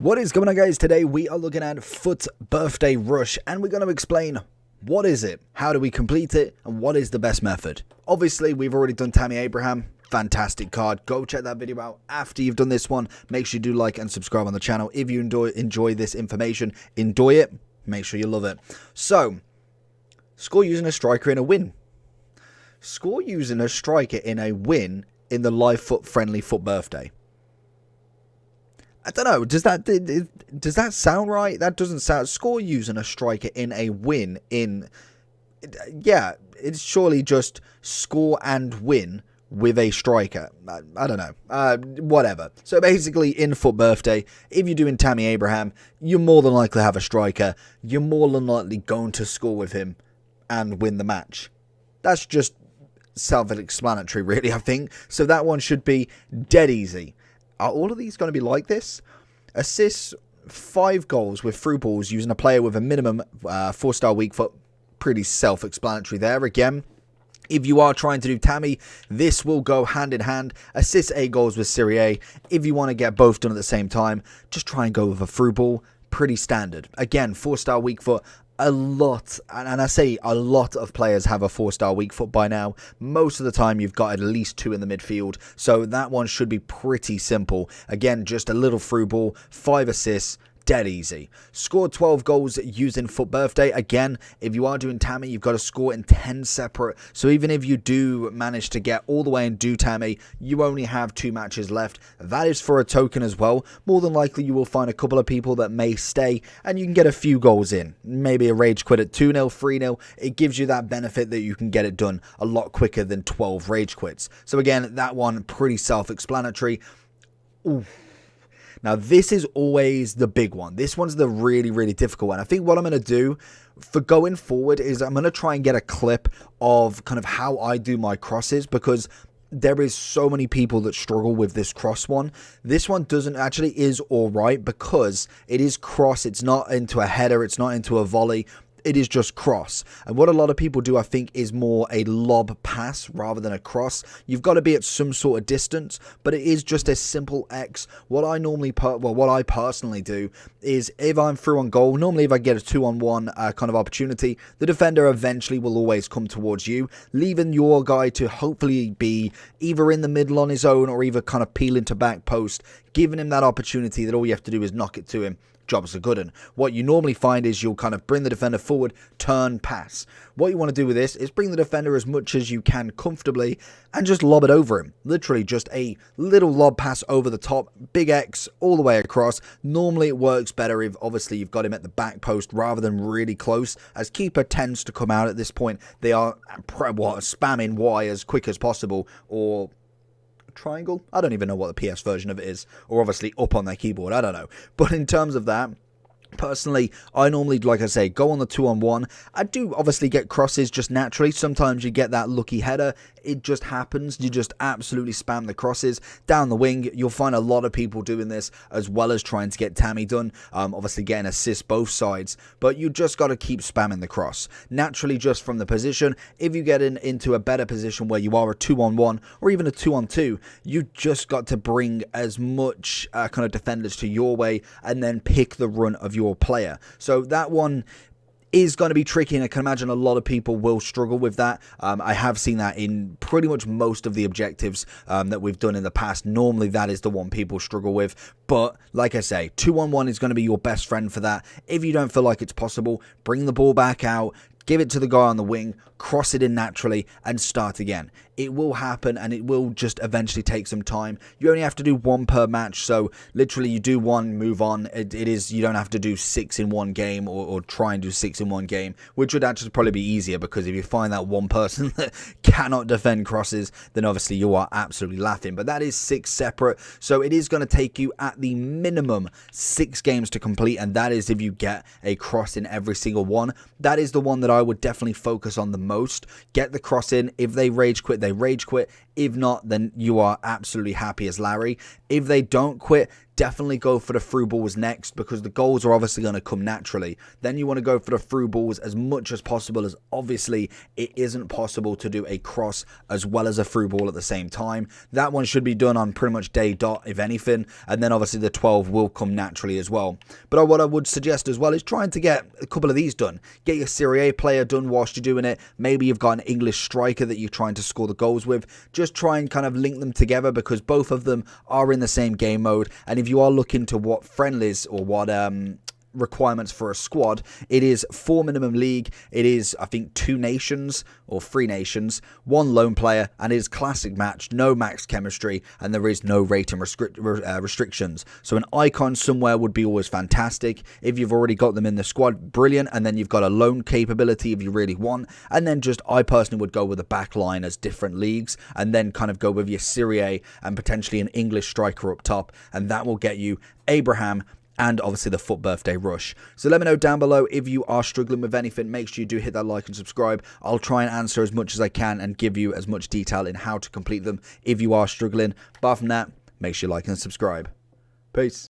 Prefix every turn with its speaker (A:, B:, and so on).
A: What is going on, guys? Today we are looking at Foot Birthday Rush, and we're going to explain what is it, how do we complete it, and what is the best method. Obviously, we've already done Tammy Abraham. Fantastic card. Go check that video out after you've done this one. Make sure you do like and subscribe on the channel. If you enjoy this information, enjoy it. Make sure you love it. So, score using a striker in a win. Score using a striker in a win in the live friendly Foot Birthday. I don't know, does that sound right? That doesn't sound... Score using a striker in a win in... Yeah, it's surely just score and win with a striker. I don't know. Whatever. So basically, in Foot Birthday, if you're doing Tammy Abraham, you're more than likely to have a striker. You're more than likely going to score with him and win the match. That's just self-explanatory, really, I think. So that one should be dead easy. Are all of these going to be like this? Assists 5 goals with through balls using a player with a minimum 4-star weak foot. Pretty self-explanatory there. Again, if you are trying to do Tammy, this will go hand in hand. Assists 8 goals with Serie A. If you want to get both done at the same time, just try and go with a through ball. Pretty standard. Again, 4-star weak foot. A lot, and I say a lot of players have a 4-star weak foot by now. Most of the time you've got at least 2 in the midfield, so that one should be pretty simple. Again, just a little through ball, 5 assists, dead easy. Scored 12 goals using Foot Birthday. Again, if you are doing Tammy, you've got to score in 10 separate. So even if you do manage to get all the way and do Tammy, you only have 2 matches left. That is for a token as well. More than likely, you will find a couple of people that may stay, and you can get a few goals in. Maybe a rage quit at 2-0, 3-0. It gives you that benefit that you can get it done a lot quicker than 12 rage quits. So again, that one pretty self-explanatory. Ooh. Now, this is always the big one. This one's the really, really difficult one. I think what I'm going to do for going forward is I'm going to try and get a clip of kind of how I do my crosses, because there is so many people that struggle with this cross one. This one is all right because it is cross. It's not into a header. It's not into a volley. It is just cross. And what a lot of people do, I think, is more a lob pass rather than a cross. You've got to be at some sort of distance, but it is just a simple X. What I personally do is if I'm through on goal, normally if I get a 2-on-1 kind of opportunity, the defender eventually will always come towards you, leaving your guy to hopefully be either in the middle on his own or either kind of peel into back post, giving him that opportunity that all you have to do is knock it to him. Job's a good one. What you normally find is you'll kind of bring the defender forward, turn, pass. What you want to do with this is bring the defender as much as you can comfortably and just lob it over him. Literally just a little lob pass over the top, big X all the way across. Normally it works better if obviously you've got him at the back post rather than really close, as keeper tends to come out at this point. They are spamming Y as quick as possible, or triangle. I don't even know what the PS version of it is, or obviously up on their keyboard. I don't know. But in terms of that, personally, I normally, like I say, go on the 2-on-1. I do obviously get crosses just naturally. Sometimes you get that lucky header. It just happens. You just absolutely spam the crosses down the wing. You'll find a lot of people doing this as well as trying to get Tammy done. Obviously getting assists both sides, but you just got to keep spamming the cross. Naturally, just from the position, if you get into a better position where you are a 2-on-1 or even a 2-on-2, you just got to bring as much kind of defenders to your way and then pick the run of your player. So that one is going to be tricky, and I can imagine a lot of people will struggle with that. I have seen that in pretty much most of the objectives that we've done in the past. Normally that is the one people struggle with, but like I say, 2-on-1 is going to be your best friend for that. If you don't feel like it's possible, bring the ball back out, give it to the guy on the wing, cross it in naturally, and start again. It will happen, and it will just eventually take some time. You only have to do 1 per match, so literally you do 1, move on. You don't have to do 6 in 1 game, or try and do 6 in 1 game, which would actually probably be easier, because if you find that one person that cannot defend crosses, then obviously you are absolutely laughing. But that is 6 separate, so it is going to take you at the minimum 6 games to complete, and that is if you get a cross in every single one. That is the one that I would definitely focus on the most. Get the cross in. If they rage quit, they rage quit. If not, then you are absolutely happy as Larry. If they don't quit, definitely go for the through balls next, because the goals are obviously going to come naturally. Then you want to go for the through balls as much as possible, as obviously it isn't possible to do a cross as well as a through ball at the same time. That one should be done on pretty much day dot, if anything, and then obviously the 12 will come naturally as well. But what I would suggest as well is trying to get a couple of these done. Get your Serie A player done whilst you're doing it. Maybe you've got an English striker that you're trying to score the goals with. Just try and kind of link them together, because both of them are in the same game mode. And if you are looking to what friendlies or what requirements for a squad, it is 4 minimum league, it is I think 2 nations or 3 nations, 1 lone player, and it is classic match, no max chemistry, and there is no rating restrictions. So an icon somewhere would be always fantastic. If you've already got them in the squad, brilliant. And then you've got a loan capability if you really want. And then just, I personally would go with a back line as different leagues, and then kind of go with your Serie A and potentially an English striker up top, and that will get you Abraham and obviously the FUT Birthday Rush. So let me know down below if you are struggling with anything. Make sure you do hit that like and subscribe. I'll try and answer as much as I can and give you as much detail in how to complete them if you are struggling. Apart from that, make sure you like and subscribe. Peace.